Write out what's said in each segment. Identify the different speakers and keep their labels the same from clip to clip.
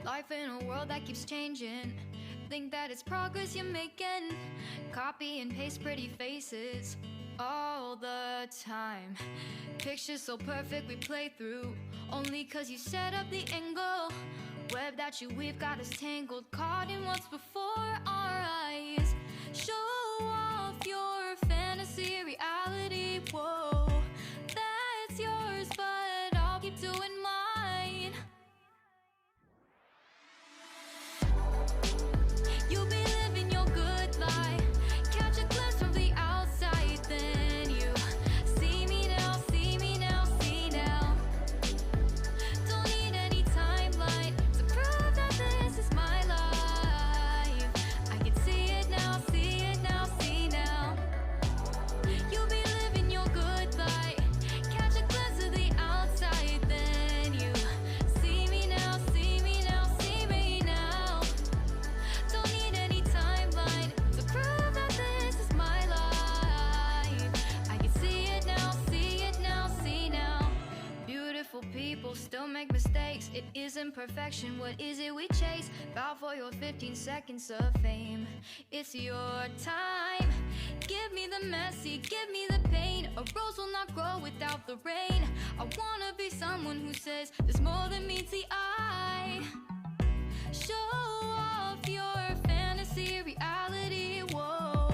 Speaker 1: Life in a world that keeps changing. Think that it's progress you're making. Copy and paste pretty faces all the time. Pictures so perfect we play through, only cause you set up the angle. Web that you weave got us tangled, caught in what's before our eyes. Show off your fantasy reality, whoa. That's yours, but I'll keep doing mine. You'll be living your good life. Catch a glimpse from the outside, then you see me now, see me now, see now. Don't need any timeline to prove that this is my life. I can see it now, see it now, see now. You'll be living your good life. Catch a glimpse of the outside, then you see me now, see me now, see me now. Don't need any timeline to prove that this is my life. I can see it now, see it now, see now. Beautiful people still make mistakes. It isn't perfection, what is it we chase? Bow for your 15 seconds of fame. It's your time. Give me the messy, give me the pain. A rose will not grow without the rain. I wanna be someone who says there's more than meets the eye. Show off your fantasy reality, whoa.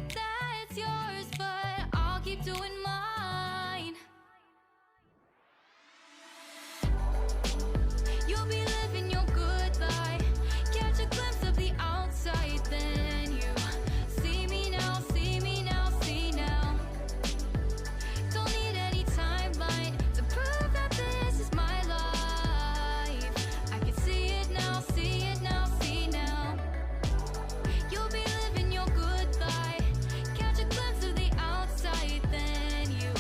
Speaker 1: That's yours, but I'll keep doing mine. You'll be living your good life. Catch a glimpse of the outside, then you see me now, see me now, see now. Don't need any timeline to prove that this is my life. I can see it now, see it now, see now. You'll be living your good life. Catch a glimpse of the outside, then you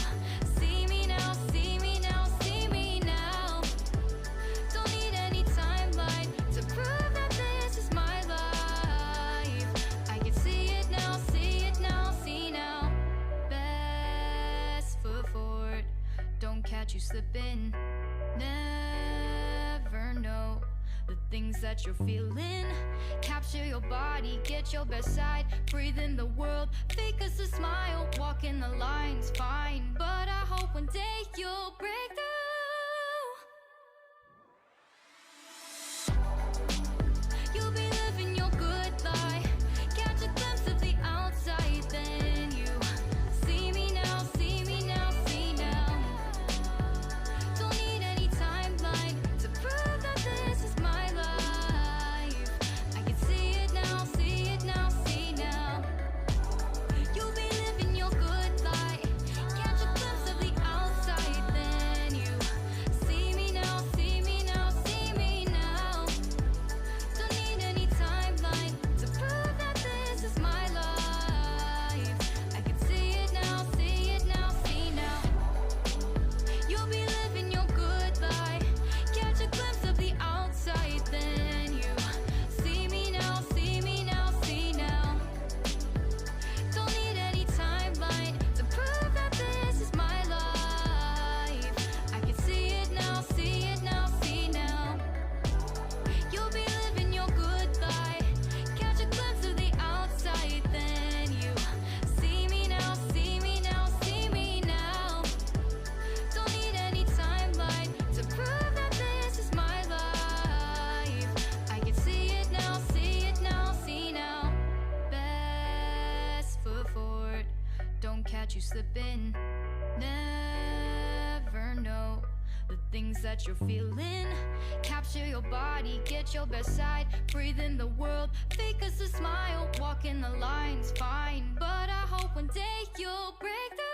Speaker 1: see me now, see me now, see me now. Don't need any timeline to prove that this is my life. I can see it now, see it now, see now. Best foot forward, don't catch you slipping. Never know the things that you're feeling. Capture your body, get your best side. Breathe in the world, fake us a smile. Walking the lines, fine, but I hope one day you'll break through. You'll be living your good life. Catch a glimpse of the outside, then you see me now, see me now, see now. Don't need any timeline to prove that this is my life. I can see it now, see it now, see now. You'll be living your good life. Catch a glimpse of the outside, then you see me now, see me now, see me now. Don't need any timeline to prove that this is my life. I can see it now, see it now, see now. You'll be living your good life. Catch a glimpse of the outside, then you see me now, see me now, see now. Don't need any timeline to prove that this is my life. I can see it now, see it now, see now. You'll be living your good life. Catch a glimpse of the outside, then you see me now, see me now, see me now. Don't need any timeline to prove that this is my life. I can see it now, see it now, see now. Best foot forward, don't catch you slipping. Never know the things that you're feeling. Capture your body, get your best side. Breathe in the world, fake us a smile. Walking the lines, fine, but I hope one day you'll break through.